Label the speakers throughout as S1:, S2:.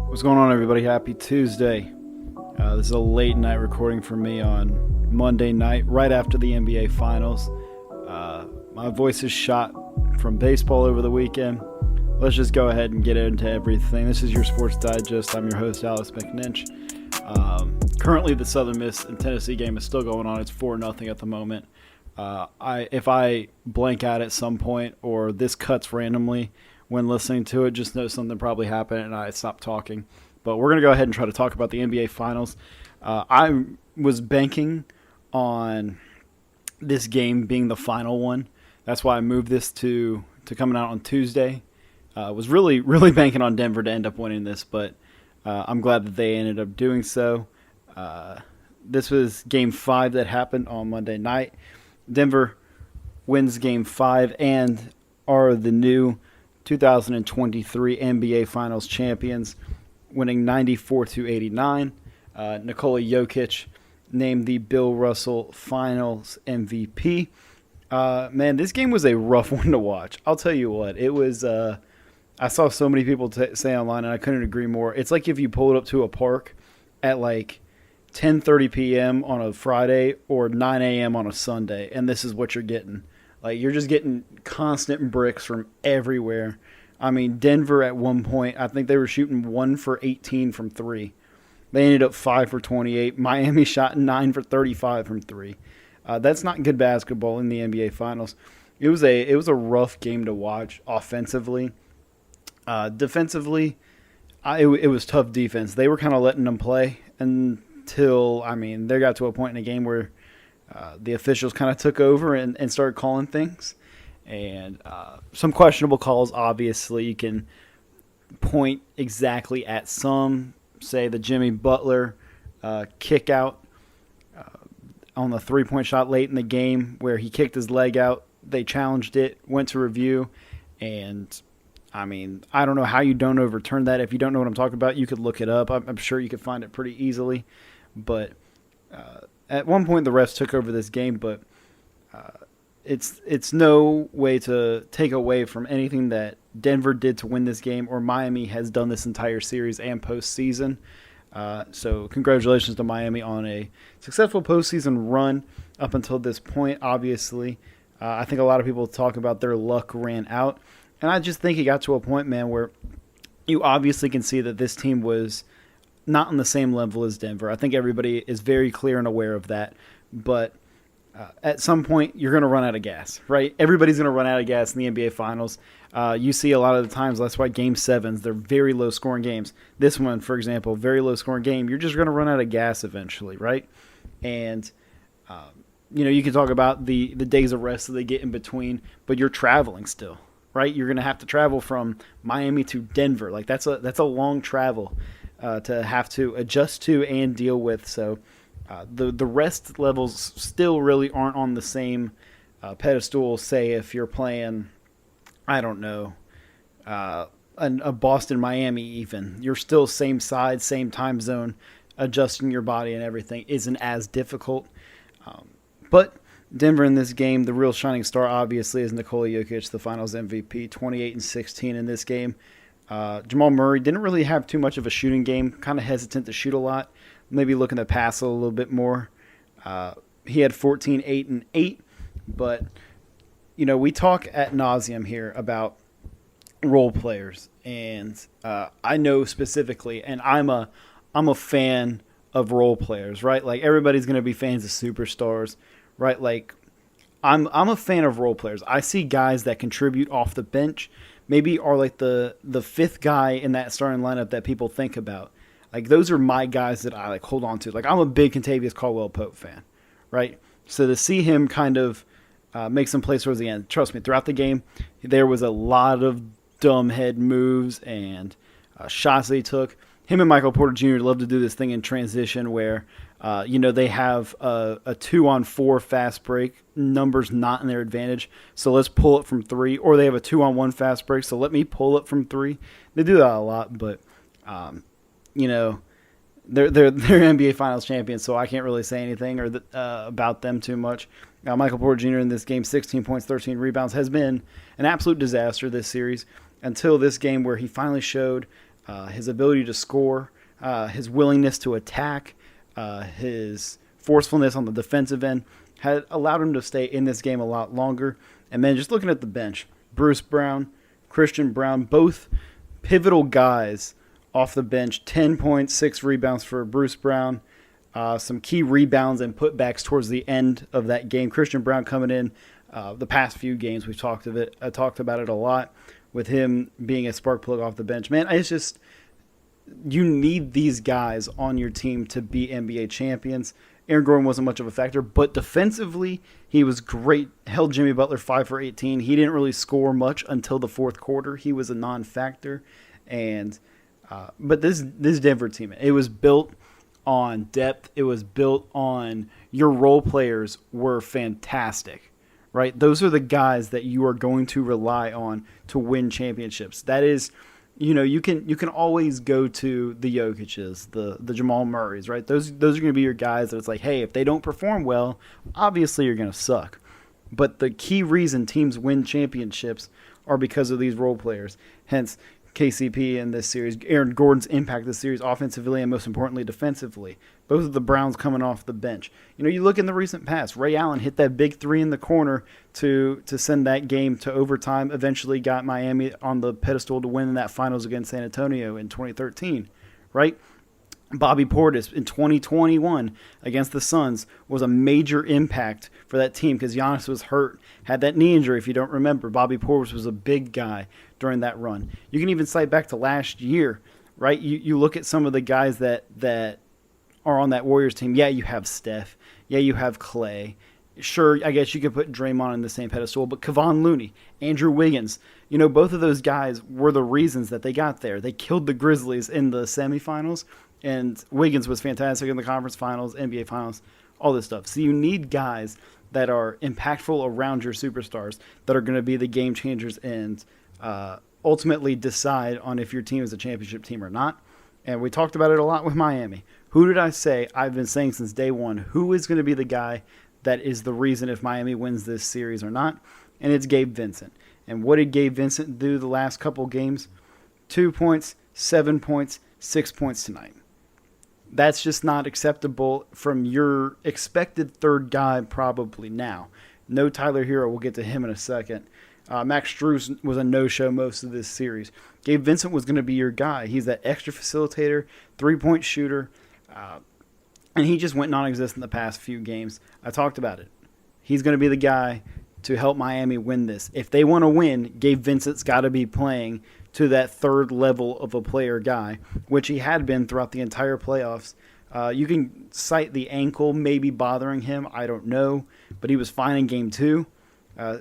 S1: What's going on, everybody? Happy Tuesday. This is a late night recording for me on Monday night, right after the NBA Finals. My voice is shot from baseball over the weekend. Let's just go ahead and get into everything. This is your Sports Digest. I'm your host, Alex McNinch. Currently, the Southern Miss and Tennessee game is still going on. It's 4-0 at the moment. If I blank out at some point or this cuts randomly when listening to it, just know something probably happened and I stopped talking. But we're going to go ahead and try to talk about the NBA Finals. I was banking on this game being the final one. That's why I moved this to coming out on Tuesday. Was really banking on Denver to end up winning this, but I'm glad that they ended up doing so. This was Game 5 that happened on Monday night. Denver wins Game 5 and are the new 2023 NBA Finals champions, winning 94-89. Nikola Jokic named the Bill Russell Finals MVP. Man, this game was a rough one to watch. I'll tell you what, it was. I saw so many people say online, and I couldn't agree more. It's like if you pulled up to a park at like 10:30 p.m. on a Friday or 9 a.m. on a Sunday, and this is what you're getting. Like, you're just getting constant bricks from everywhere. I mean, Denver at one point, I think they were shooting 1 for 18 from 3. They ended up 5 for 28. Miami shot 9 for 35 from 3. That's not good basketball in the NBA Finals. It was a rough game to watch offensively. Defensively, it was tough defense. They were kind of letting them play until, they got to a point in the game where the officials kind of took over and started calling things. And some questionable calls, obviously. You can point exactly at some, say the Jimmy Butler kick out on the three-point shot late in the game where he kicked his leg out. They challenged it, went to review, and I don't know how you don't overturn that. If you don't know what I'm talking about, you could look it up. I'm sure you could find it pretty easily. But at one point, the refs took over this game, but it's no way to take away from anything that Denver did to win this game or Miami has done this entire series and postseason. So congratulations to Miami on a successful postseason run up until this point, obviously. I think a lot of people talk about their luck ran out. And I just think it got to a point, man, where you obviously can see that this team was not on the same level as Denver. I think everybody is very clear and aware of that. But at some point, you're going to run out of gas, right? Everybody's going to run out of gas in the NBA Finals. You see a lot of the times, that's why Game 7s, they're very low-scoring games. This one, for example, very low-scoring game. You're just going to run out of gas eventually, right? And you can talk about the days of rest that they get in between, but you're traveling still. Right, you're going to have to travel from Miami to Denver. Like that's a long travel to have to adjust to and deal with. So the rest levels still really aren't on the same pedestal. Say if you're playing, I don't know, a Boston Miami even, you're still same side, same time zone. Adjusting your body and everything isn't as difficult, but. Denver in this game, the real shining star obviously is Nikola Jokic, the Finals MVP, 28 and 16 in this game. Jamal Murray didn't really have too much of a shooting game, kind of hesitant to shoot a lot, maybe looking to pass a little bit more. He had 14, 8, and 8, but we talk ad nauseum here about role players, and I know specifically, and I'm a fan of role players, right? Like everybody's going to be fans of superstars. Right, like I'm a fan of role players. I see guys that contribute off the bench, maybe are like the fifth guy in that starting lineup that people think about. Like those are my guys that I like hold on to. Like I'm a big Contavious Caldwell-Pope fan, right? So to see him kind of make some plays towards the end, trust me, throughout the game there was a lot of dumb head moves and shots that he took. Him and Michael Porter Jr. love to do this thing in transition where they have a 2-on-4 fast break. Numbers not in their advantage, so let's pull it from 3. Or they have a 2-on-1 fast break, so let me pull it from 3. They do that a lot, but they're NBA Finals champions, so I can't really say anything about them too much. Michael Porter Jr. in this game, 16 points, 13 rebounds, has been an absolute disaster this series until this game where he finally showed his ability to score, his willingness to attack, his forcefulness on the defensive end had allowed him to stay in this game a lot longer. And then just looking at the bench, Bruce Brown, Christian Brown, both pivotal guys off the bench. 10.6 rebounds for Bruce Brown. Some key rebounds and putbacks towards the end of that game. Christian Brown coming in the past few games. We've talked about it a lot with him being a spark plug off the bench. Man, it's just you need these guys on your team to be NBA champions. Aaron Gordon wasn't much of a factor, but defensively, he was great. Held Jimmy Butler 5 for 18. He didn't really score much until the fourth quarter. He was a non-factor. But this Denver team, it was built on depth. It was built on your role players were fantastic, right? Those are the guys that you are going to rely on to win championships. That is, you can always go to the Jokic's, the Jamal Murrays, right? Those are going to be your guys that it's like, hey, if they don't perform well, obviously you're going to suck. But the key reason teams win championships are because of these role players. Hence, KCP in this series, Aaron Gordon's impact this series offensively and most importantly defensively. Both of the Browns coming off the bench. You look in the recent past, Ray Allen hit that big three in the corner to send that game to overtime, eventually got Miami on the pedestal to win in that finals against San Antonio in 2013, right? Bobby Portis in 2021 against the Suns was a major impact for that team because Giannis was hurt, had that knee injury if you don't remember. Bobby Portis was a big guy during that run. You can even cite back to last year, right? You look at some of the guys that are on that Warriors team. Yeah, you have Steph. Yeah, you have Clay. Sure, I guess you could put Draymond in the same pedestal, but Kevon Looney, Andrew Wiggins, both of those guys were the reasons that they got there. They killed the Grizzlies in the semifinals, and Wiggins was fantastic in the conference finals, NBA finals, all this stuff. So you need guys that are impactful around your superstars that are going to be the game changers and ultimately decide on if your team is a championship team or not. And we talked about it a lot with Miami. Who did I say? I've been saying since day one, who is going to be the guy that is the reason if Miami wins this series or not? And it's Gabe Vincent. And what did Gabe Vincent do the last couple games? 2 points, 7 points, 6 points tonight. That's just not acceptable from your expected third guy probably now. No Tyler Hero. We'll get to him in a second. Max Strus was a no-show most of this series. Gabe Vincent was going to be your guy. He's that extra facilitator, three-point shooter, and he just went non-existent the past few games. I talked about it. He's going to be the guy to help Miami win this. If they want to win, Gabe Vincent's got to be playing to that third level of a player guy, which he had been throughout the entire playoffs. You can cite the ankle maybe bothering him. I don't know, but he was fine in game 2.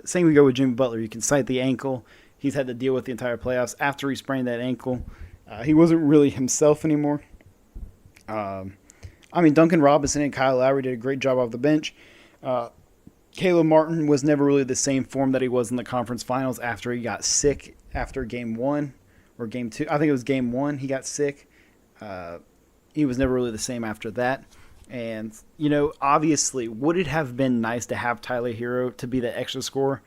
S1: Same we go with Jimmy Butler. You can cite the ankle. He's had to deal with the entire playoffs. After he sprained that ankle, he wasn't really himself anymore. Duncan Robinson and Kyle Lowry did a great job off the bench. Caleb Martin was never really the same form that he was in the conference finals after he got sick after game 1 or game 2. I think it was game 1 he got sick. He was never really the same after that. And, obviously, would it have been nice to have Tyler Hero to be the extra scorer?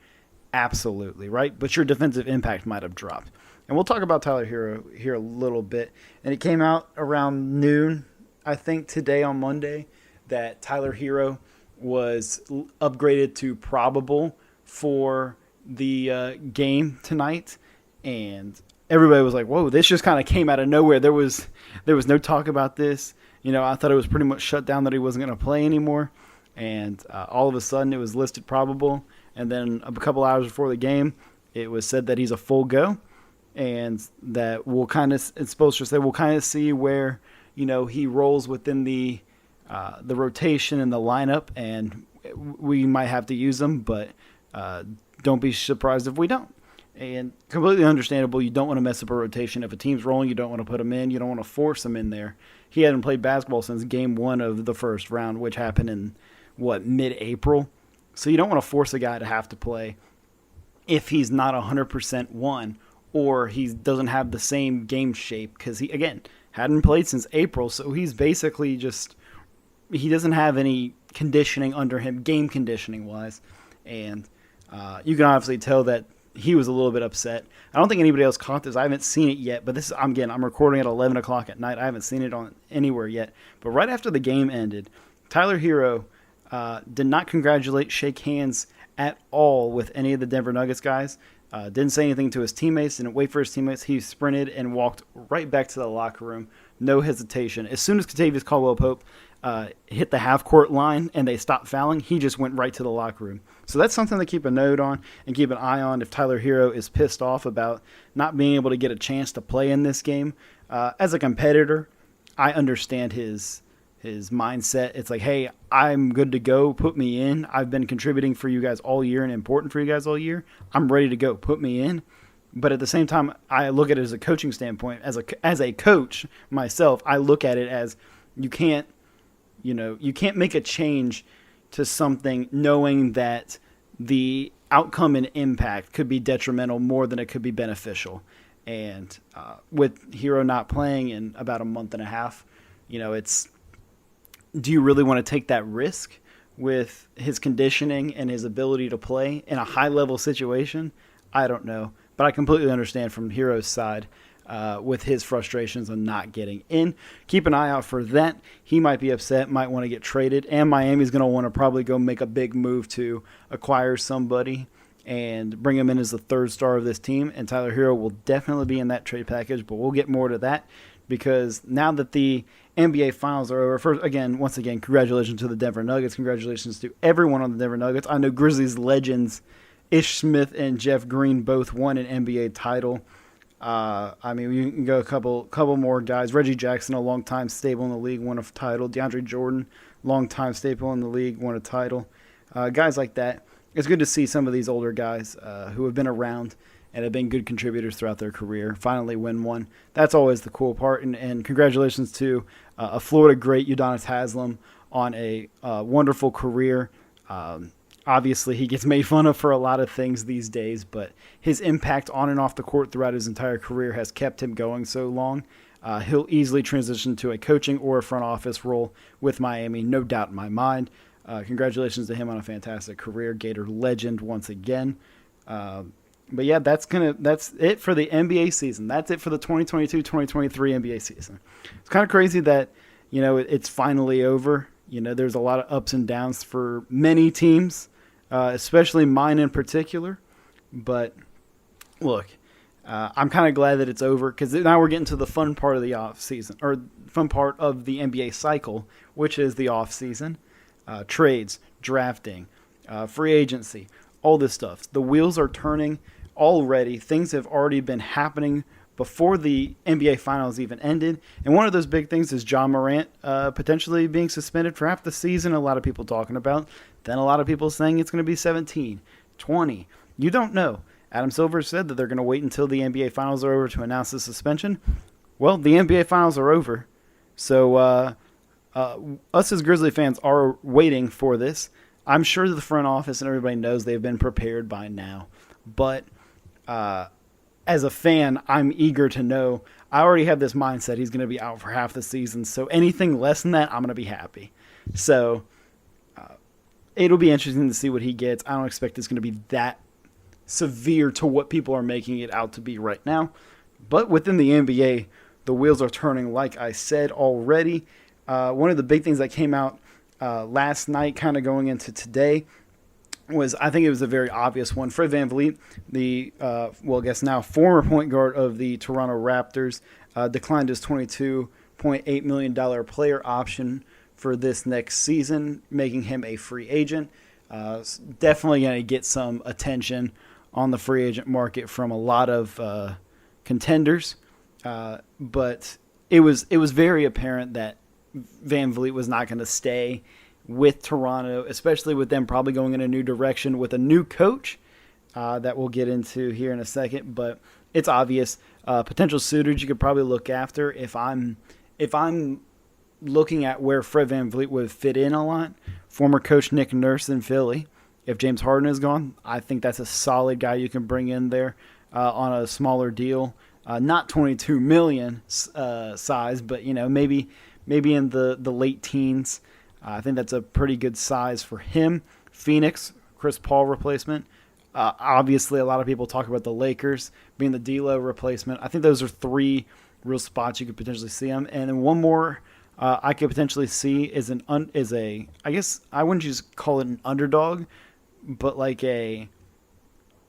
S1: Absolutely, right? But your defensive impact might have dropped. And we'll talk about Tyler Hero here a little bit. And it came out around noon, I think, today on Monday, that Tyler Hero was upgraded to probable for the game tonight. And everybody was like, whoa, this just kind of came out of nowhere. There was no talk about this. I thought it was pretty much shut down that he wasn't going to play anymore. And all of a sudden it was listed probable. And then a couple hours before the game, it was said that he's a full go. And that we'll kind of, it's supposed to say, we'll kind of see where, he rolls within the rotation and the lineup. And we might have to use him, but don't be surprised if we don't. And completely understandable. You don't want to mess up a rotation. If a team's rolling, you don't want to put him in. You don't want to force him in there. He hadn't played basketball since game 1 of the first round, which happened in, mid-April. So you don't want to force a guy to have to play if he's not 100% one or he doesn't have the same game shape because he, again, hadn't played since April. So he's basically he doesn't have any conditioning under him, game conditioning-wise. And you can obviously tell that he was a little bit upset. I don't think anybody else caught this. I haven't seen it yet, but I'm recording at 11 o'clock at night. I haven't seen it on anywhere yet. But right after the game ended, Tyler Hero did not congratulate, shake hands at all with any of the Denver Nuggets guys. Didn't say anything to his teammates, didn't wait for his teammates. He sprinted and walked right back to the locker room. No hesitation. As soon as Kentavious Caldwell-Pope hit the half-court line and they stopped fouling, he just went right to the locker room. So that's something to keep a note on and keep an eye on if Tyler Hero is pissed off about not being able to get a chance to play in this game. As a competitor, I understand his mindset. It's like, hey, I'm good to go. Put me in. I've been contributing for you guys all year and important for you guys all year. I'm ready to go. Put me in. But at the same time, I look at it as a coaching standpoint. As a coach myself, I look at it as you can't make a change to something knowing that the outcome and impact could be detrimental more than it could be beneficial. And with Hero not playing in about a month and a half, do you really want to take that risk with his conditioning and his ability to play in a high-level situation? I don't know. But I completely understand from Hero's side with his frustrations on not getting in. Keep an eye out for that. He might be upset, might want to get traded, and Miami's going to want to probably go make a big move to acquire somebody and bring him in as the third star of this team. And Tyler Hero will definitely be in that trade package, but we'll get more to that because now that the NBA Finals are over, once again, congratulations to the Denver Nuggets. Congratulations to everyone on the Denver Nuggets. I know Grizzlies legends Ish Smith and Jeff Green both won an NBA title. You can go a couple more guys. Reggie Jackson, a long-time staple in the league, won a title. DeAndre Jordan, long-time staple in the league, won a title. Guys like that. It's good to see some of these older guys who have been around and have been good contributors throughout their career finally win one. That's always the cool part. And congratulations to a Florida great, Udonis Haslem, on a wonderful career. Obviously, he gets made fun of for a lot of things these days, but his impact on and off the court throughout his entire career has kept him going so long. He'll easily transition to a coaching or a front office role with Miami, no doubt in my mind. Congratulations to him on a fantastic career. Gator legend once again. But yeah, that's it for the NBA season. That's it for the 2022-2023 NBA season. It's kind of crazy that, it's finally over. There's a lot of ups and downs for many teams, especially mine in particular. But look, I'm kind of glad that it's over because now we're getting to the fun part of the off season, or fun part of the NBA cycle, which is the off season, trades, drafting, free agency, all this stuff. The wheels are turning already. Things have already been happening before the NBA Finals even ended. And one of those big things is Ja Morant potentially being suspended for half the season. A lot of people talking about. Then a lot of people saying it's going to be 17, 20. You don't know. Adam Silver said that they're going to wait until the NBA Finals are over to announce the suspension. Well, the NBA Finals are over. So us as Grizzly fans are waiting for this. I'm sure the front office and everybody knows they've been prepared by now. But as a fan, I'm eager to know. I already have this mindset he's going to be out for half the season. So anything less than that, I'm going to be happy. So it'll be interesting to see what he gets. I don't expect it's going to be that severe to what people are making it out to be right now. But within the NBA, the wheels are turning, like I said already. One of the big things that came out last night, kind of going into today, I think it was a very obvious one. Fred VanVleet, the now former point guard of the Toronto Raptors, declined his $22.8 million player option for this next season, making him a free agent. Definitely going to get some attention on the free agent market from a lot of contenders. But it was very apparent that VanVleet was not going to stay with Toronto, especially with them probably going in a new direction with a new coach that we'll get into here in a second. But it's obvious potential suitors you could probably look after. If I'm looking at where Fred VanVleet would fit in a lot, former coach Nick Nurse in Philly. If James Harden is gone, I think that's a solid guy you can bring in there on a smaller deal, not $22 million size, but maybe in the late teens. I think that's a pretty good size for him. Phoenix, Chris Paul replacement. Obviously, a lot of people talk about the Lakers being the D'Lo replacement. I think those are three real spots you could potentially see him. And then one more I could potentially see is I guess I wouldn't just call it an underdog, but like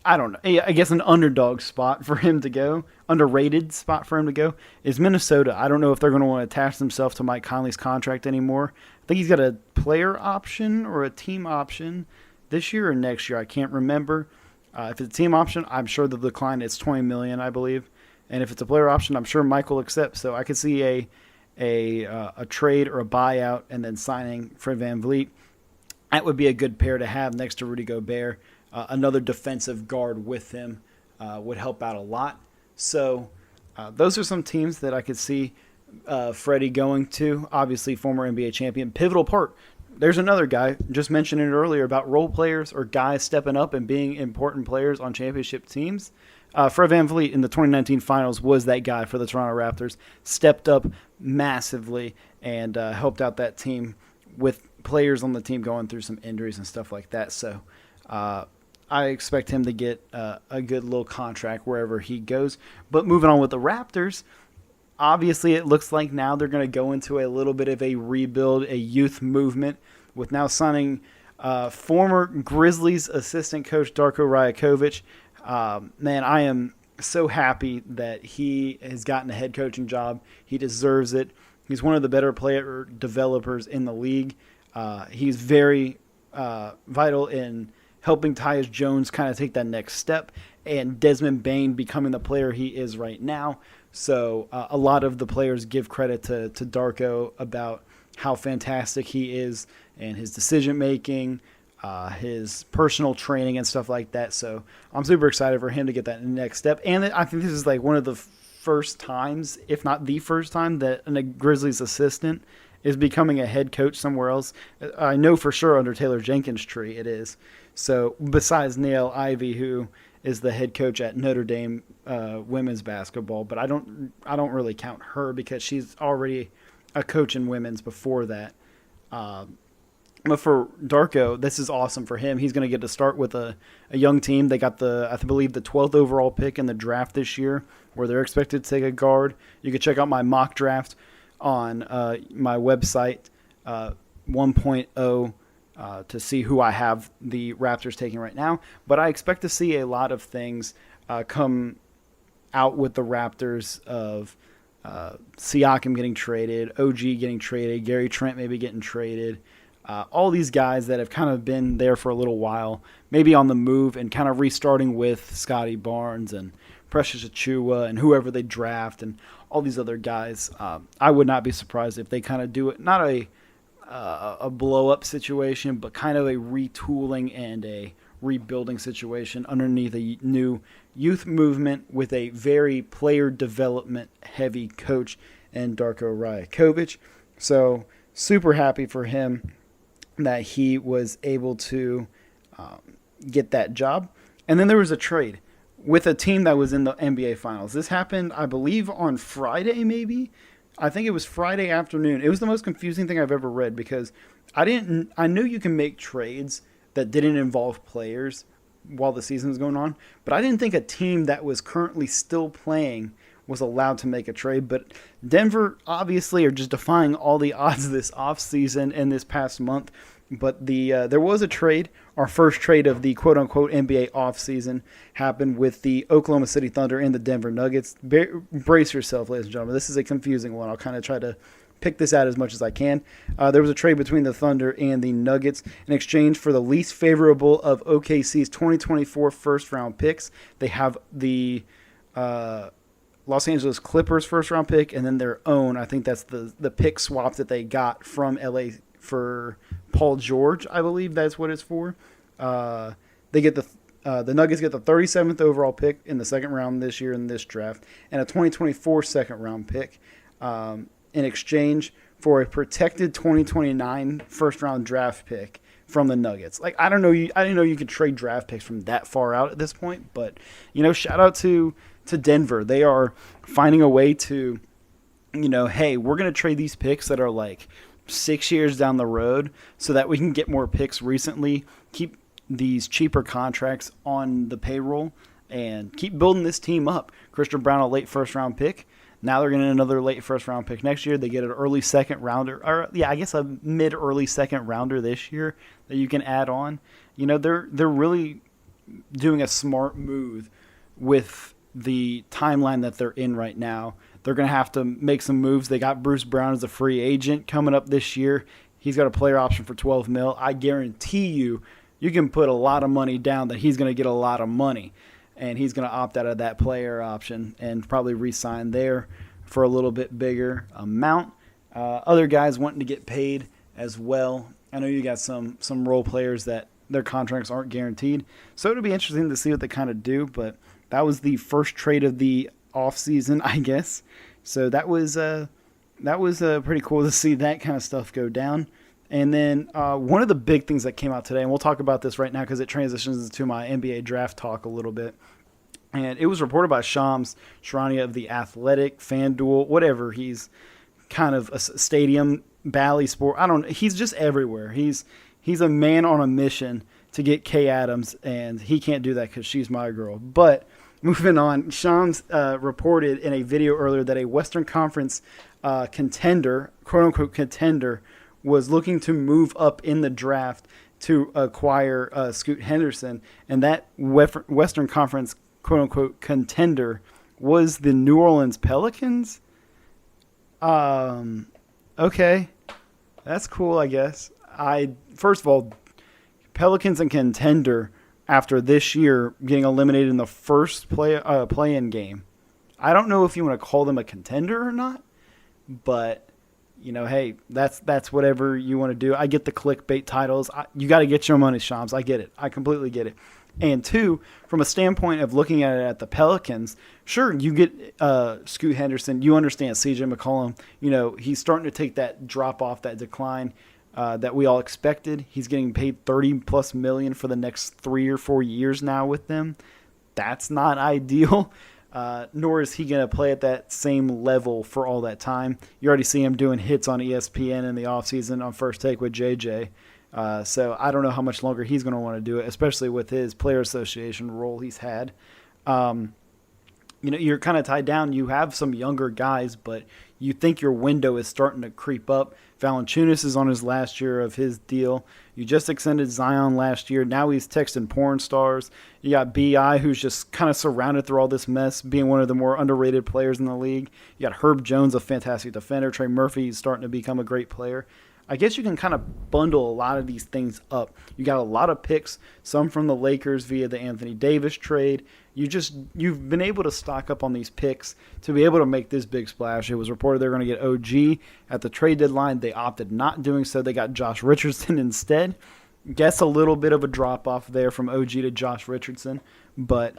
S1: I don't know. I guess an underdog spot for him to go, underrated spot for him to go, is Minnesota. I don't know if they're going to want to attach themselves to Mike Conley's contract anymore. I think he's got a player option or a team option this year or next year. I can't remember. If it's a team option, I'm sure the decline is $20 million, I believe. And if it's a player option, I'm sure Mike will accept. So I could see a trade or a buyout and then signing Fred VanVleet. That would be a good pair to have next to Rudy Gobert. Another defensive guard with him would help out a lot. So those are some teams that I could see Freddie going to. Obviously, former NBA champion. Pivotal part. There's another guy, just mentioned it earlier, about role players or guys stepping up and being important players on championship teams. Fred VanVleet in the 2019 finals was that guy for the Toronto Raptors. Stepped up massively and helped out that team with players on the team going through some injuries and stuff like that. So I expect him to get a good little contract wherever he goes. But moving on with the Raptors, obviously it looks like now they're going to go into a little bit of a rebuild, a youth movement, with now signing former Grizzlies assistant coach Darko Rajakovic. Man, I am so happy that he has gotten a head coaching job. He deserves it. He's one of the better player developers in the league. He's very vital in helping Tyus Jones kind of take that next step, and Desmond Bane becoming the player he is right now. So a lot of the players give credit to Darko about how fantastic he is and his decision-making, his personal training and stuff like that. So I'm super excited for him to get that next step. And I think this is like one of the first times, if not the first time, that a Grizzlies assistant is becoming a head coach somewhere else. I know for sure under Taylor Jenkins' tree it is. So besides Neil Ivey, who is the head coach at Notre Dame women's basketball, but I don't really count her because she's already a coach in women's before that. But for Darko, this is awesome for him. He's going to get to start with a young team. They got I believe the 12th overall pick in the draft this year, where they're expected to take a guard. You can check out my mock draft on my website, 1.0, to see who I have the Raptors taking right now. But I expect to see a lot of things come out with the Raptors of Siakam getting traded, OG getting traded, Gary Trent maybe getting traded. All these guys that have kind of been there for a little while, maybe on the move, and kind of restarting with Scotty Barnes and Precious Achiuwa and whoever they draft and all these other guys. I would not be surprised if they kind of do it, not a blow-up situation, but kind of a retooling and a rebuilding situation underneath a new youth movement with a very player development heavy coach and Darko Rajakovic. So super happy for him that he was able to get that job. And then there was a trade with a team that was in the NBA Finals. This happened, I believe, on Friday maybe. I think it was Friday afternoon. It was the most confusing thing I've ever read because I knew you can make trades that didn't involve players while the season was going on, but I didn't think a team that was currently still playing was allowed to make a trade. But Denver obviously are just defying all the odds this offseason and this past month. But there was a trade. Our first trade of the quote-unquote NBA offseason happened with the Oklahoma City Thunder and the Denver Nuggets. Brace yourself, ladies and gentlemen. This is a confusing one. I'll kind of try to pick this out as much as I can. There was a trade between the Thunder and the Nuggets in exchange for the least favorable of OKC's 2024 first-round picks. They have the Los Angeles Clippers first-round pick and then their own. I think that's the pick swap that they got from LA for Paul George, I believe that's what it's for. They get the Nuggets get the 37th overall pick in the second round this year in this draft, and a 2024 second round pick in exchange for a protected 2029 first round draft pick from the Nuggets. Like I didn't know you could trade draft picks from that far out at this point, but shout out to Denver. They are finding a way to, hey, we're going to trade these picks that are like 6 years down the road so that we can get more picks recently, keep these cheaper contracts on the payroll and keep building this team up. Christian Brown, a late first-round pick. Now they're getting another late first-round pick next year. They get an early second-rounder, or I guess a mid-early second-rounder this year that you can add on. They're really doing a smart move with the timeline that they're in right now. They're going to have to make some moves. They got Bruce Brown as a free agent coming up this year. He's got a player option for $12 million. I guarantee you can put a lot of money down that he's going to get a lot of money, and he's going to opt out of that player option and probably re-sign there for a little bit bigger amount. Other guys wanting to get paid as well. I know you got some role players that their contracts aren't guaranteed, so it'll be interesting to see what they kind of do, but that was the first trade of the offseason, I guess. So that was pretty cool to see that kind of stuff go down. And then one of the big things that came out today, and we'll talk about this right now because it transitions into my NBA draft talk a little bit. And it was reported by Shams Charania of The Athletic, FanDuel, whatever. He's kind of a stadium, Bally Sport. He's just everywhere. He's a man on a mission to get Kay Adams, and he can't do that because she's my girl. But moving on, Shams reported in a video earlier that a Western Conference contender, quote-unquote contender, was looking to move up in the draft to acquire Scoot Henderson, and that Western Conference, quote-unquote contender, was the New Orleans Pelicans. Okay, that's cool, I guess. First of all, Pelicans and contender after this year getting eliminated in the first play-in game. I don't know if you want to call them a contender or not, but hey, that's whatever you want to do. I get the clickbait titles. You got to get your money, Shams. I get it. I completely get it. And two, from a standpoint of looking at it at the Pelicans, sure, you get Scoot Henderson. You understand CJ McCollum. He's starting to take that drop off, that decline that we all expected. He's getting paid $30+ million for the next 3 or 4 years now with them. That's not ideal. Nor is he going to play at that same level for all that time. You already see him doing hits on ESPN in the offseason on First Take with JJ. So I don't know how much longer he's going to want to do it, especially with his player association role he's had. You're kind of tied down. You have some younger guys, but you think your window is starting to creep up. Valanciunas is on his last year of his deal. You just extended Zion last year. Now he's texting porn stars. You got B.I., who's just kind of surrounded through all this mess, being one of the more underrated players in the league. You got Herb Jones, a fantastic defender. Trey Murphy is starting to become a great player. I guess you can kind of bundle a lot of these things up. You got a lot of picks, some from the Lakers via the Anthony Davis trade. You've been able to stock up on these picks to be able to make this big splash. It was reported they're going to get OG at the trade deadline. They opted not doing so. They got Josh Richardson instead. Guess a little bit of a drop-off there from OG to Josh Richardson. But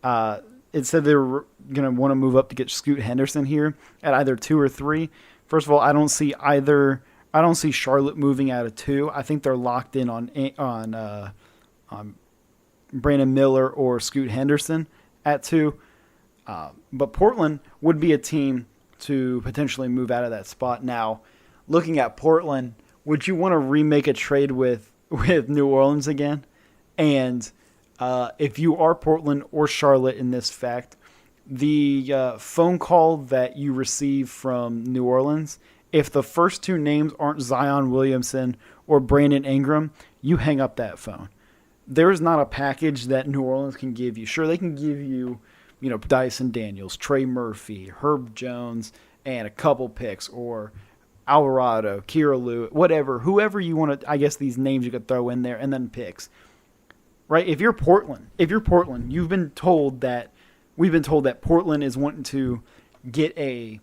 S1: it said they were going to want to move up to get Scoot Henderson here at either 2 or 3. First of all, I don't see Charlotte moving out of 2. I think they're locked in on Brandon Miller or Scoot Henderson at 2. But Portland would be a team to potentially move out of that spot. Now, looking at Portland, would you want to remake a trade with New Orleans again? And if you are Portland or Charlotte in this fact, the phone call that you receive from New Orleans, if the first 2 names aren't Zion Williamson or Brandon Ingram, you hang up that phone. There's not a package that New Orleans can give you. Sure, they can give you, Dyson Daniels, Trey Murphy, Herb Jones, and a couple picks, or Alvarado, Kira Lewis, whatever, whoever you want to, I guess these names you could throw in there, and then picks. Right? If you're Portland, we've been told that Portland is wanting to get a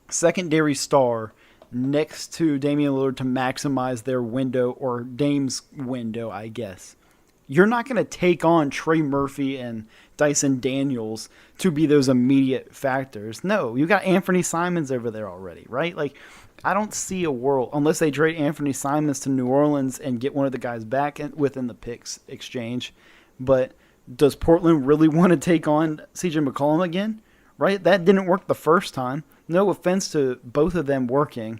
S1: secondary star next to Damian Lillard to maximize their window, or Dame's window, I guess. You're not going to take on Trey Murphy and Dyson Daniels to be those immediate factors. No, you got Anthony Simons over there already, right? Like, I don't see a world, unless they trade Anthony Simons to New Orleans and get one of the guys back within the picks exchange. But does Portland really want to take on CJ McCollum again? Right? That didn't work the first time. No offense to both of them working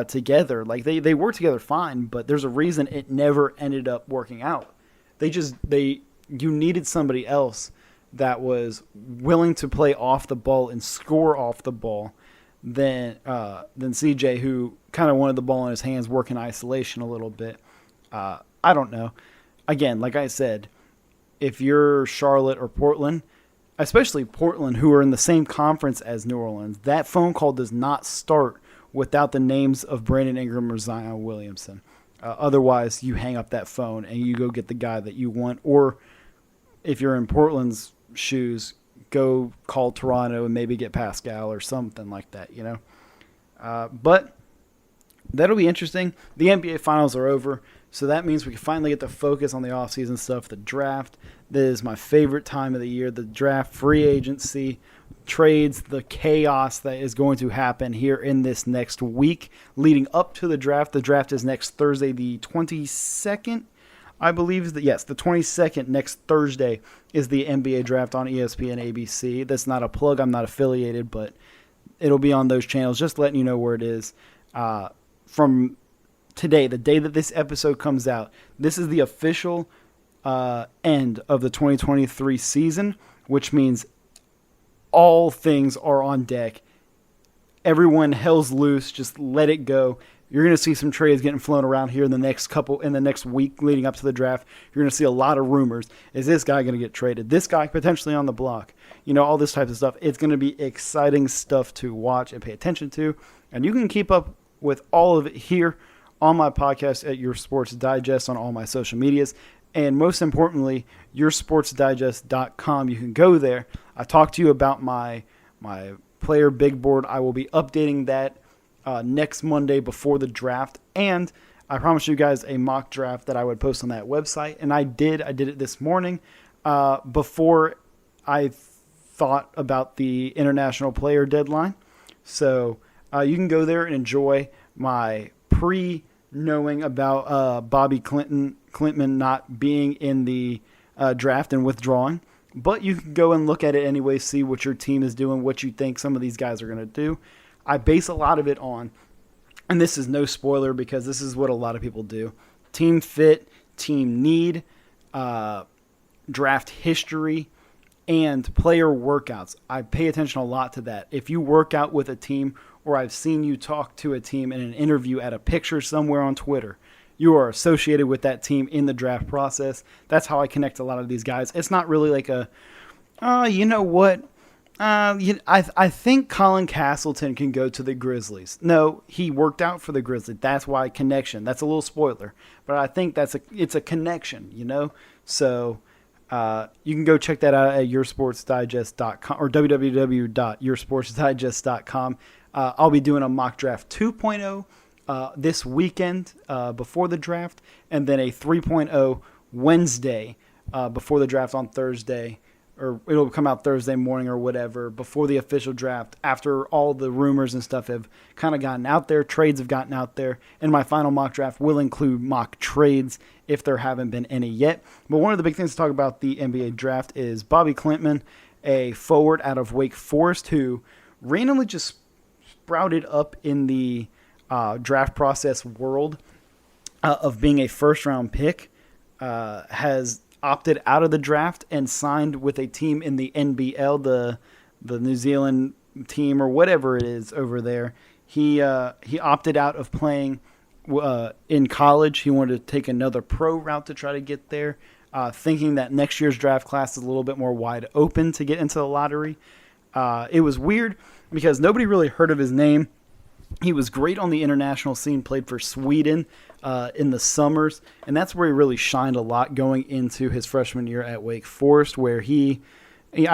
S1: together. Like, they work together fine, but there's a reason it never ended up working out. You needed somebody else that was willing to play off the ball and score off the ball than CJ, who kind of wanted the ball in his hands, work in isolation a little bit. I don't know. Again, like I said, if you're Charlotte or Portland, especially Portland, who are in the same conference as New Orleans, that phone call does not start without the names of Brandon Ingram or Zion Williamson. Otherwise, you hang up that phone and you go get the guy that you want. Or if you're in Portland's shoes, go call Toronto and maybe get Pascal or something like that, you know. But that'll be interesting. The NBA Finals are over, so that means we can finally get to focus on the offseason stuff, the draft. That is my favorite time of the year, the draft, free agency, trades, the chaos that is going to happen here in this next week leading up to the draft. The draft is next Thursday, the 22nd, I believe. The 22nd, next Thursday, is the NBA draft on ESPN ABC. That's not a plug. I'm not affiliated, but it'll be on those channels, just letting you know where it is. From today, the day that this episode comes out, this is the official end of the 2023 season, which means all things are on deck. Everyone hell's loose. Just let it go. You're going to see some trades getting flown around here in the next week leading up to the draft. You're going to see a lot of rumors. Is this guy going to get traded? This guy potentially on the block? You know, all this type of stuff. It's going to be exciting stuff to watch and pay attention to. And you can keep up with all of it here on my podcast at Your Sports Digest on all my social medias. And most importantly, yoursportsdigest.com. You can go there. I talked to you about my player big board. I will be updating that next Monday before the draft. And I promised you guys a mock draft that I would post on that website. And I did. I did it this morning before I thought about the international player deadline. So you can go there and enjoy my pre-knowing about Bobby Klintman not being in the draft and withdrawing. But you can go and look at it anyway, see what your team is doing, what you think some of these guys are going to do. I base a lot of it on, and this is no spoiler because this is what a lot of people do, team fit, team need, draft history, and player workouts. I pay attention a lot to that. If you work out with a team, or I've seen you talk to a team in an interview at a picture somewhere on Twitter, you are associated with that team in the draft process. That's how I connect a lot of these guys. It's not really like you know what? I think Colin Castleton can go to the Grizzlies. No, he worked out for the Grizzlies. That's why connection. That's a little spoiler, but I think it's a connection, you know? So you can go check that out at yoursportsdigest.com or www.yoursportsdigest.com. I'll be doing a mock draft 2.0 this weekend before the draft, and then a 3.0 Wednesday before the draft on Thursday, or it'll come out Thursday morning or whatever, before the official draft, after all the rumors and stuff have kind of gotten out there, trades have gotten out there, and my final mock draft will include mock trades if there haven't been any yet. But one of the big things to talk about the NBA draft is Bobby Klintman, a forward out of Wake Forest who randomly just sprouted up in the draft process world of being a first-round pick, has opted out of the draft and signed with a team in the NBL, the New Zealand team or whatever it is over there. He opted out of playing in college. He wanted to take another pro route to try to get there, thinking that next year's draft class is a little bit more wide open to get into the lottery. It was weird because nobody really heard of his name. He was great on the international scene, played for Sweden in the summers, and that's where he really shined a lot going into his freshman year at Wake Forest, where I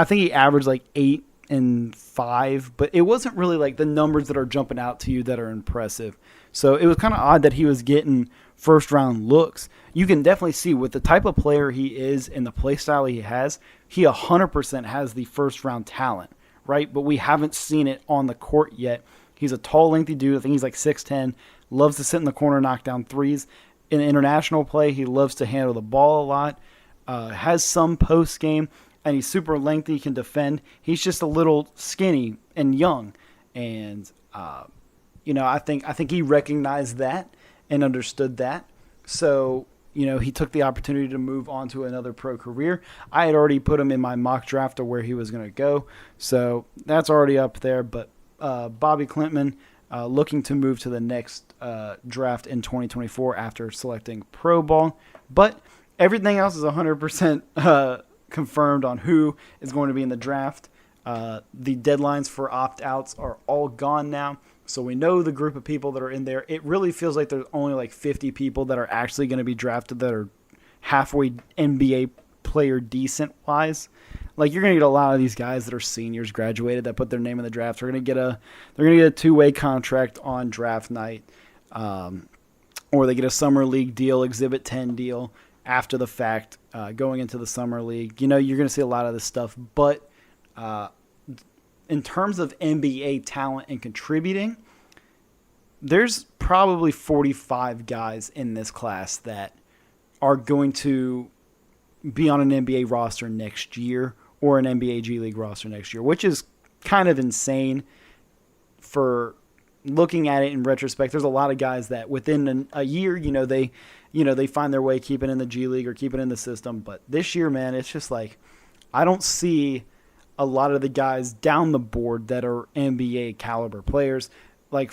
S1: think he averaged like 8 and 5, but it wasn't really like the numbers that are jumping out to you that are impressive. So it was kind of odd that he was getting first-round looks. You can definitely see with the type of player he is and the play style he has, he 100% has the first-round talent, right? But we haven't seen it on the court yet. He's a tall, lengthy dude. I think he's like 6'10", loves to sit in the corner, knock down threes. In international play, he loves to handle the ball a lot, has some post game, and he's super lengthy, can defend. He's just a little skinny and young. And, I think he recognized that and understood that. So he took the opportunity to move on to another pro career. I had already put him in my mock draft of where he was going to go, so that's already up there. But Bobby Klintman looking to move to the next draft in 2024 after selecting pro ball. But everything else is 100% confirmed on who is going to be in the draft. The deadlines for opt-outs are all gone now. So we know the group of people that are in there. It really feels like there's only like 50 people that are actually going to be drafted that are halfway NBA player decent wise. Like you're going to get a lot of these guys that are seniors, graduated, that put their name in the draft. They're going to get a two-way contract on draft night, or they get a summer league deal, Exhibit 10 deal after the fact, going into the summer league. You're going to see a lot of this stuff, but in terms of NBA talent and contributing, there's probably 45 guys in this class that are going to be on an NBA roster next year or an NBA G League roster next year, which is kind of insane for looking at it in retrospect. There's a lot of guys that within a year, they find their way keeping in the G League or keeping in the system. But this year, man, it's just like I don't see a lot of the guys down the board that are NBA caliber players. Like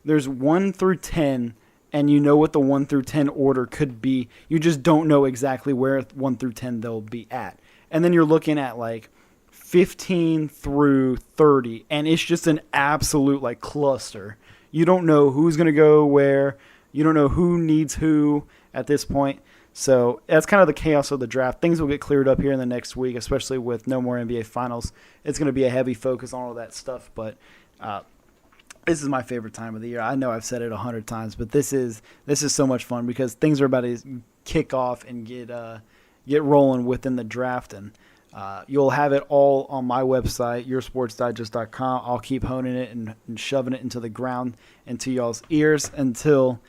S1: there's 1 through 10, and you know what the 1 through 10 order could be. You just don't know exactly where 1 through 10 they'll be at. And then you're looking at like 15 through 30, and it's just an absolute like cluster. You don't know who's going to go where. You don't know who needs who at this point. So that's kind of the chaos of the draft. Things will get cleared up here in the next week, especially with no more NBA Finals. It's going to be a heavy focus on all that stuff, but this is my favorite time of the year. I know I've said it 100 times, but this is so much fun because things are about to kick off and get rolling within the draft, and you'll have it all on my website, yoursportsdigest.com. I'll keep honing it and shoving it into the ground, into y'all's ears until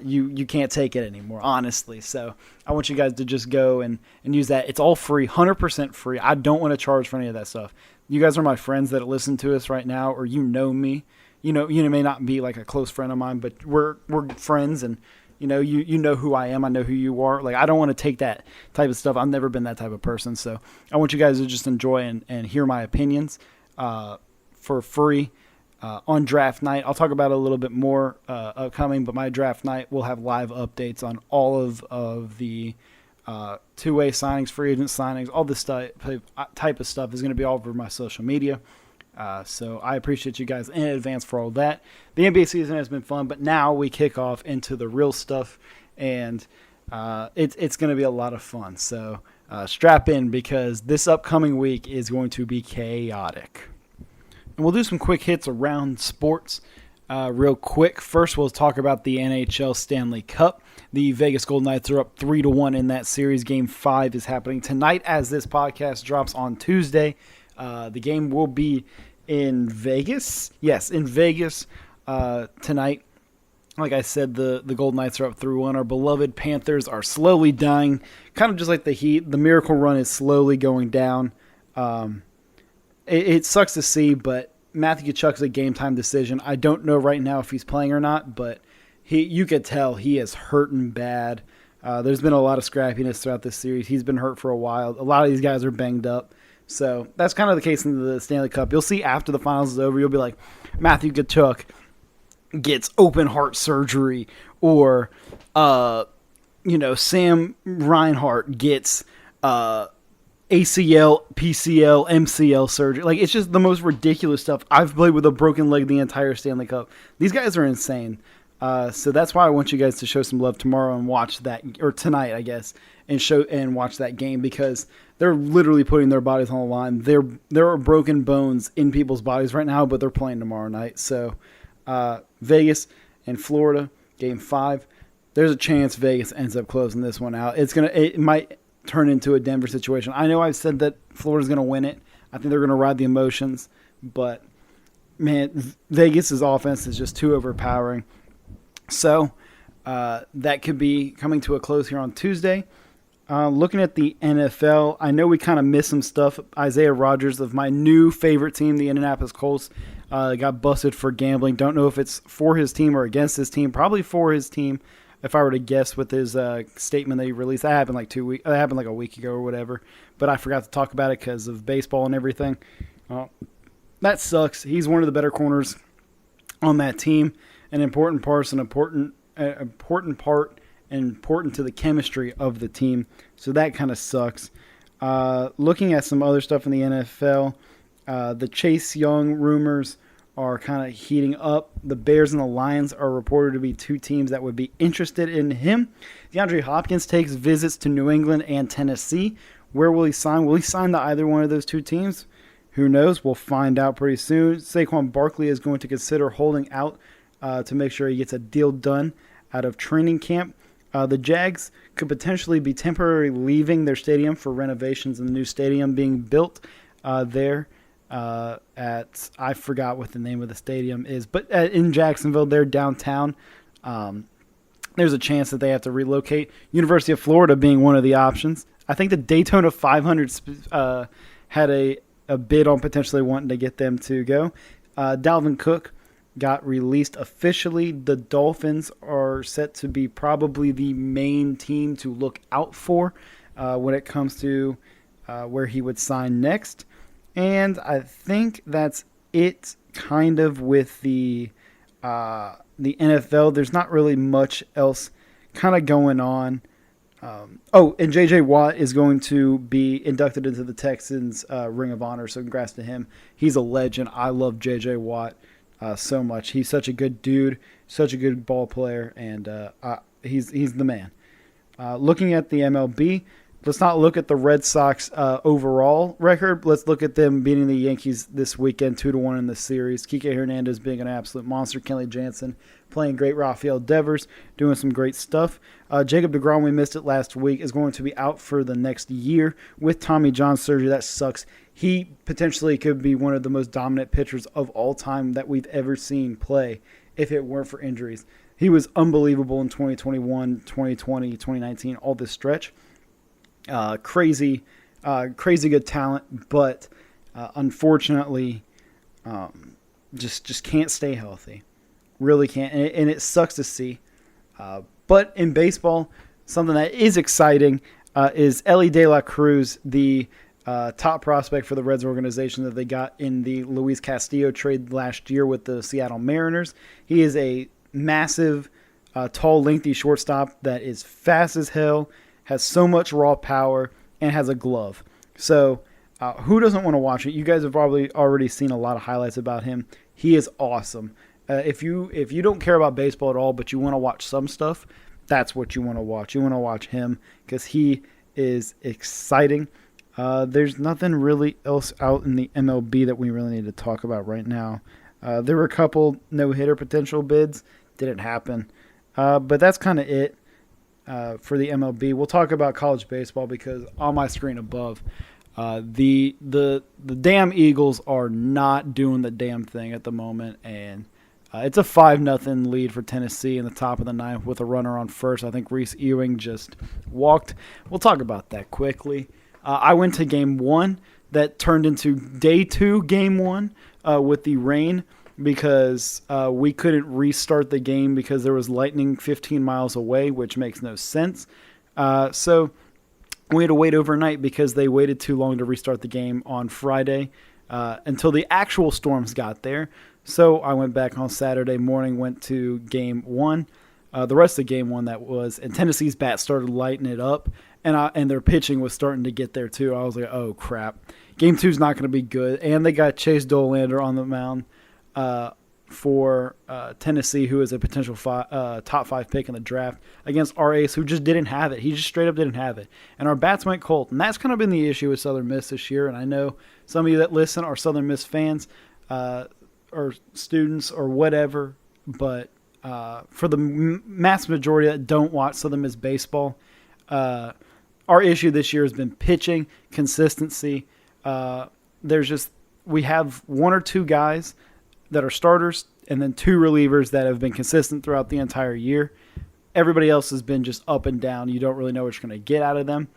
S1: you can't take it anymore, honestly. So I want you guys to just go and use that. It's all free, 100% free. I don't want to charge for any of that stuff. You guys are my friends that listen to us right now, or you know me. You may not be like a close friend of mine, but we're friends, and you know who I am. I know who you are. Like I don't want to take that type of stuff. I've never been that type of person. So I want you guys to just enjoy and hear my opinions for free. On draft night, I'll talk about it a little bit more upcoming, but my draft night will have live updates on all of the two-way signings, free agent signings, all this type of stuff is going to be all over my social media. So I appreciate you guys in advance for all that. The NBA season has been fun, but now we kick off into the real stuff, and it's going to be a lot of fun. So strap in because this upcoming week is going to be chaotic. And we'll do some quick hits around sports real quick. First, we'll talk about the NHL Stanley Cup. The Vegas Golden Knights are up 3-1 in that series. Game 5 is happening tonight as this podcast drops on Tuesday. The game will be in Vegas. Yes, in Vegas tonight. Like I said, the Golden Knights are up 3-1. Our beloved Panthers are slowly dying, kind of just like the Heat. The miracle run is slowly going down. It sucks to see, but Matthew Tkachuk's a game-time decision. I don't know right now if he's playing or not, but you could tell he is hurting bad. There's been a lot of scrappiness throughout this series. He's been hurt for a while. A lot of these guys are banged up. So that's kind of the case in the Stanley Cup. You'll see after the finals is over, you'll be like, Matthew Tkachuk gets open heart surgery, or Sam Reinhart gets ACL, PCL, MCL surgery. Like, it's just the most ridiculous stuff. I've played with a broken leg the entire Stanley Cup. These guys are insane. So that's why I want you guys to show some love tomorrow and watch that, or tonight, I guess, and watch that game, because they're literally putting their bodies on the line. There are broken bones in people's bodies right now, but they're playing tomorrow night. So Vegas and Florida, Game 5. There's a chance Vegas ends up closing this one out. It might turn into a Denver situation. I know I've said that Florida's going to win it. I think they're going to ride the emotions, but man, Vegas's offense is just too overpowering. So that could be coming to a close here on Tuesday. Looking at the NFL, I know we kind of missed some stuff. Isaiah Rodgers of my new favorite team, the Indianapolis Colts, got busted for gambling. Don't know if it's for his team or against his team. Probably for his team. if I were to guess with his statement that he released. That happened that happened like a week ago or whatever. But I forgot to talk about it because of baseball and everything. That sucks. He's one of the better corners on that team. An important part and important to the chemistry of the team. So that kind of sucks. Looking at some other stuff in the NFL, the Chase Young rumors are kind of heating up. The Bears and the Lions are reported to be two teams that would be interested in him. DeAndre Hopkins takes visits to New England and Tennessee. Where will he sign? Will he sign to either one of those two teams? Who knows? We'll find out pretty soon. Saquon Barkley is going to consider holding out to make sure he gets a deal done out of training camp. The Jags could potentially be temporarily leaving their stadium for renovations in the new stadium being built there at, I forgot what the name of the stadium is, but in Jacksonville, they're downtown. There's a chance that they have to relocate. University of Florida being one of the options. I think the Daytona 500 had a bid on potentially wanting to get them to go. Dalvin Cook got released officially. The Dolphins are set to be probably the main team to look out for when it comes to where he would sign next. And I think that's it kind of with the NFL. There's not really much else kind of going on. And J.J. Watt is going to be inducted into the Texans Ring of Honor, so congrats to him. He's a legend. I love J.J. Watt so much. He's such a good dude, such a good ball player, and he's the man. Looking at the MLB, let's not look at the Red Sox overall record. Let's look at them beating the Yankees this weekend 2-1 in the series. Kike Hernandez being an absolute monster. Kenley Jansen playing great. Rafael Devers doing some great stuff. Jacob deGrom, we missed it last week, is going to be out for the next year with Tommy John surgery. That sucks. He potentially could be one of the most dominant pitchers of all time that we've ever seen play if it weren't for injuries. He was unbelievable in 2021, 2020, 2019, all this stretch. Crazy good talent, but unfortunately, just can't stay healthy. Really can't, and it sucks to see. But in baseball, something that is exciting is Elly De La Cruz, the top prospect for the Reds organization that they got in the Luis Castillo trade last year with the Seattle Mariners. He is a massive, tall, lengthy shortstop that is fast as hell, has so much raw power, and has a glove. So who doesn't want to watch it? You guys have probably already seen a lot of highlights about him. He is awesome. If you don't care about baseball at all, but you want to watch some stuff, that's what you want to watch. You want to watch him because he is exciting. There's nothing really else out in the MLB that we really need to talk about right now. There were a couple no-hitter potential bids. Didn't happen. But that's kind of it for the MLB. We'll talk about college baseball because on my screen above, the damn Eagles are not doing the damn thing at the moment, and it's a 5-0 lead for Tennessee in the top of the ninth with a runner on first. I think Reese Ewing just walked. We'll talk about that quickly. I went to game one that turned into day two, game one, with the rain because we couldn't restart the game because there was lightning 15 miles away, which makes no sense. So we had to wait overnight because they waited too long to restart the game on Friday until the actual storms got there. So I went back on Saturday morning, went to game one. The rest of game one and Tennessee's bat started lighting it up, and their pitching was starting to get there too. I was like, oh crap, game two's not going to be good. And they got Chase Dollander on the mound for Tennessee, who is a potential top 5 pick in the draft, against our ace, who just didn't have it. He just straight up didn't have it. And our bats went cold, and that's kind of been the issue with Southern Miss this year. And I know some of you that listen are Southern Miss fans or students or whatever, but for the mass majority that don't watch Southern Miss baseball, our issue this year has been pitching consistency. We have one or two guys that are starters and then 2 relievers that have been consistent throughout the entire year. Everybody else has been just up and down. You don't really know what you're going to get out of them.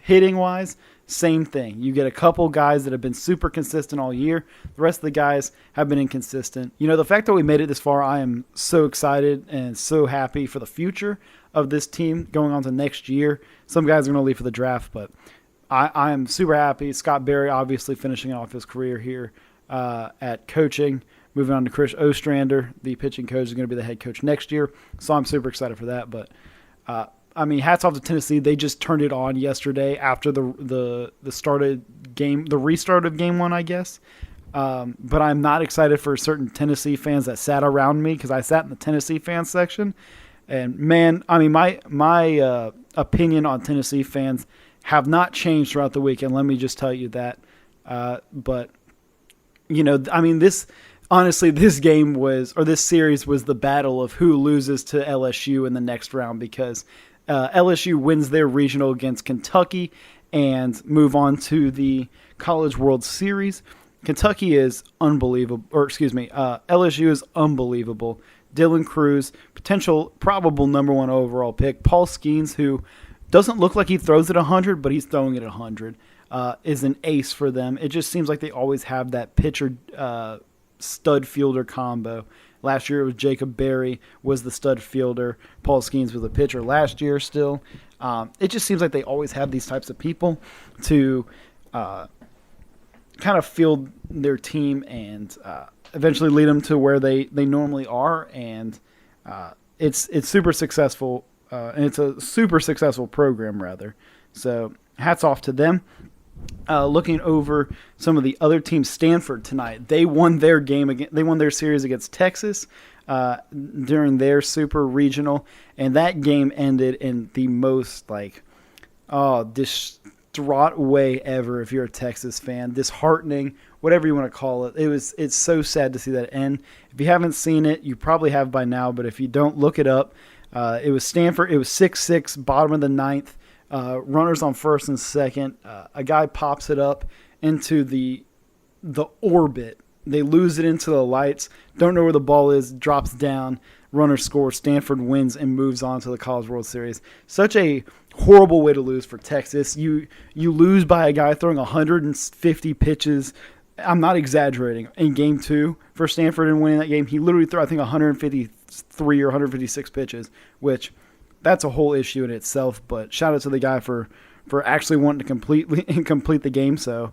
S1: Hitting-wise, same thing. You get a couple guys that have been super consistent all year. The rest of the guys have been inconsistent. The fact that we made it this far, I am so excited and so happy for the future of this team going on to next year. Some guys are going to leave for the draft, but I am super happy. Scott Berry obviously finishing off his career here at coaching. Moving on to Chris Ostrander, the pitching coach, is going to be the head coach next year. So I'm super excited for that. But, hats off to Tennessee. They just turned it on yesterday after the restart of game one, I guess. But I'm not excited for certain Tennessee fans that sat around me because I sat in the Tennessee fans section. And, man, my opinion on Tennessee fans have not changed throughout the weekend. Let me just tell you that. This game this series was the battle of who loses to LSU in the next round because LSU wins their regional against Kentucky and move on to the College World Series. Kentucky is unbelievable, LSU is unbelievable. Dylan Cruz, potential probable number one overall pick. Paul Skeens, who doesn't look like he throws it 100, but he's throwing it 100, is an ace for them. It just seems like they always have that pitcher stud fielder combo. Last year it was Jacob Berry was the stud fielder. Paul Skeens was the pitcher last year still. It just seems like they always have these types of people to kind of field their team and eventually lead them to where they normally are. And it's super successful. And it's a super successful program, rather. So hats off to them. Looking over some of the other teams, Stanford tonight, they won their game again. They won their series against Texas during their super regional, and that game ended in the most distraught way ever. If you're a Texas fan, disheartening, whatever you want to call it. It's so sad to see that end. If you haven't seen it, you probably have by now, but if you don't, look it up. It was Stanford. It was 6-6, bottom of the ninth. Runners on first and second. A guy pops it up into the orbit. They lose it into the lights. Don't know where the ball is. Drops down. Runner scores. Stanford wins and moves on to the College World Series. Such a horrible way to lose for Texas. You lose by a guy throwing 150 pitches. I'm not exaggerating. In game two for Stanford and winning that game, he literally threw, I think, 153 or 156 pitches, which that's a whole issue in itself. But shout out to the guy for actually wanting to complete the game. So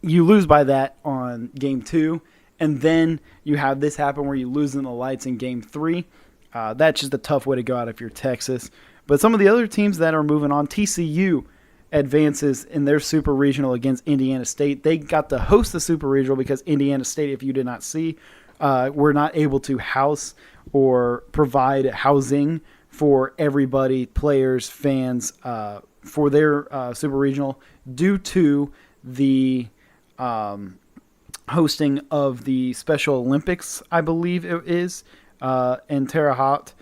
S1: you lose by that on game two, and then you have this happen where you lose in the lights in game three. That's just a tough way to go out if you're Texas. But some of the other teams that are moving on, TCU advances in their super regional against Indiana State. They got to host the super regional because Indiana State, if you did not see, were not able to house or provide housing for everybody, players, fans, for their super regional due to the hosting of the Special Olympics, I believe it is, in Terre Haute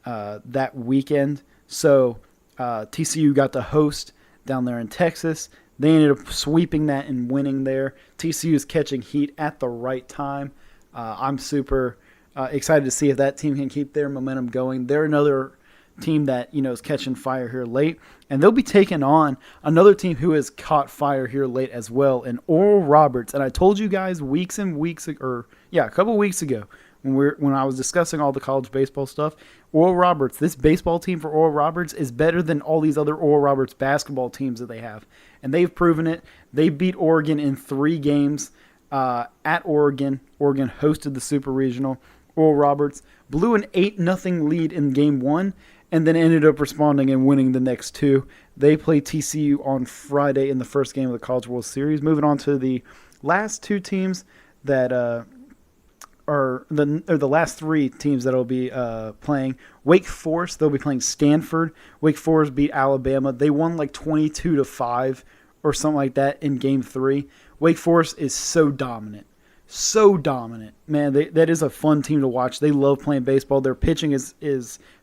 S1: that weekend. So TCU got to host down there in Texas. They ended up sweeping that and winning there. TCU is catching heat at the right time. I'm super excited to see if that team can keep their momentum going. They're another team that is catching fire here late, and they'll be taking on another team who has caught fire here late as well, in Oral Roberts. And I told you guys a couple weeks ago when I was discussing all the college baseball stuff, Oral Roberts, this baseball team for Oral Roberts is better than all these other Oral Roberts basketball teams that they have, and they've proven it. They beat Oregon in 3 games at Oregon. Oregon hosted the Super Regional. Oral Roberts blew an 8-0 lead in Game 1 and then ended up responding and winning the next 2. They play TCU on Friday in the first game of the College World Series. Moving on to the last 2 teams that are the last 3 teams that will be playing. Wake Forest, they'll be playing Stanford. Wake Forest beat Alabama. They won like 22-5 or something like that in Game 3. Wake Forest is so dominant. So dominant. Man, that is a fun team to watch. They love playing baseball. Their pitching is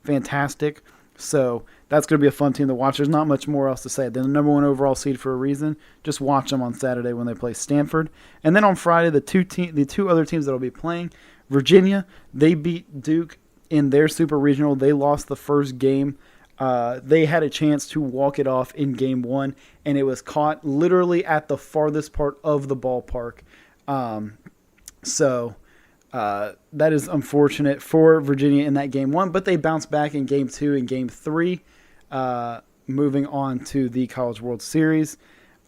S1: fantastic. So that's going to be a fun team to watch. There's not much more else to say. They're the number 1 overall seed for a reason. Just watch them on Saturday when they play Stanford. And then on Friday, the two other teams that will be playing, Virginia, they beat Duke in their Super Regional. They lost the first game They had a chance to walk it off in game one, and it was caught literally at the farthest part of the ballpark. So that is unfortunate for Virginia in that game one, but they bounced back in game two and game three, moving on to the College World Series.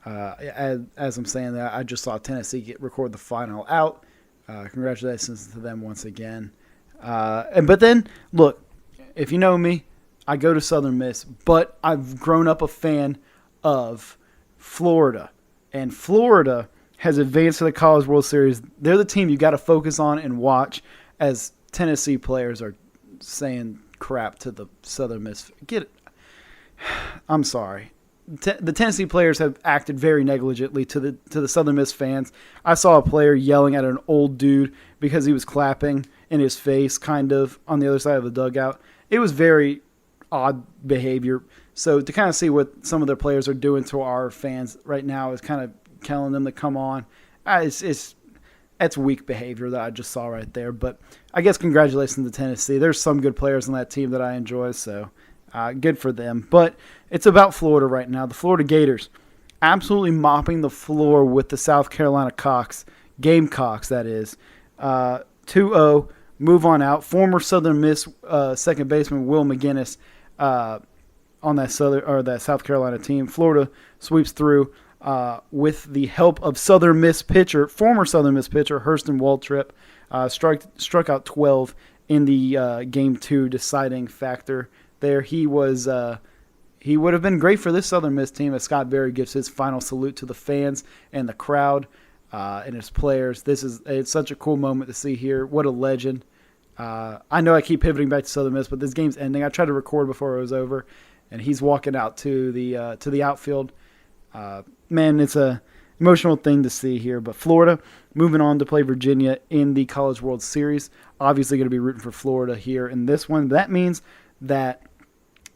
S1: As I'm saying that, I just saw Tennessee record the final out. Congratulations to them once again. But then, look, if you know me, I go to Southern Miss, but I've grown up a fan of Florida. And Florida has advanced to the College World Series. They're the team you got to focus on and watch, as Tennessee players are saying crap to the Southern Miss. I'm sorry. The Tennessee players have acted very negligently to the Southern Miss fans. I saw a player yelling at an old dude because he was clapping in his face, kind of, on the other side of the dugout. It was very odd behavior. So to kind of see what some of their players are doing to our fans right now is kind of telling them to come on. It's weak behavior that I just saw right there. But I guess congratulations to Tennessee. There's some good players on that team that I enjoy, so good for them. But it's about Florida right now. The Florida Gators absolutely mopping the floor with the South Carolina Gamecocks, that is. 2-0, move on out. Former Southern Miss second baseman Will McGinnis on that South Carolina team. Florida sweeps through with the help of former Southern Miss pitcher Hurston Waltrip. Struck out 12 in the game two deciding factor. There he was. He would have been great for this Southern Miss team as Scott Berry gives his final salute to the fans and the crowd and his players. It's such a cool moment to see here. What a legend. I know I keep pivoting back to Southern Miss, but this game's ending. I tried to record before it was over, and he's walking out to the outfield. Man, it's a emotional thing to see here. But Florida moving on to play Virginia in the College World Series. Obviously going to be rooting for Florida here in this one. That means that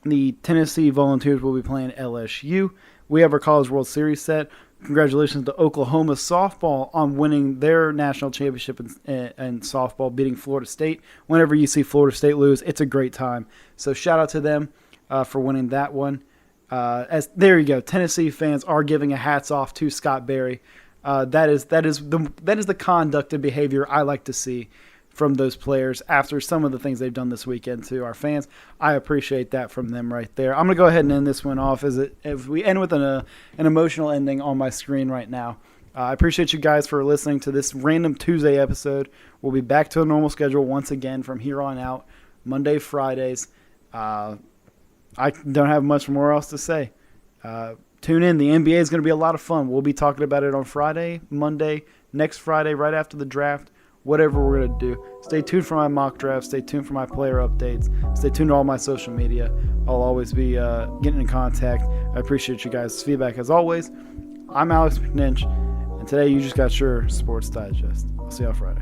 S1: the Tennessee Volunteers will be playing LSU. We have our College World Series set. Congratulations to Oklahoma softball on winning their national championship in softball, beating Florida State. Whenever you see Florida State lose, it's a great time. So shout out to them for winning that one. There you go. Tennessee fans are giving a hats off to Scott Berry. That is the conduct and behavior I like to see from those players after some of the things they've done this weekend to our fans. I appreciate that from them right there. I'm going to go ahead and end this one off if we end with an emotional ending on my screen right now. I appreciate you guys for listening to this random Tuesday episode. We'll be back to a normal schedule once again from here on out, Monday, Fridays. I don't have much more else to say. Tune in. The NBA is going to be a lot of fun. We'll be talking about it on Friday, Monday, next Friday, right after the draft. Whatever we're going to do. Stay tuned for my mock draft. Stay tuned for my player updates. Stay tuned to all my social media. I'll always be getting in contact. I appreciate you guys' feedback as always. I'm Alex McNinch, and today you just got your Sports Digest. I'll see you on Friday.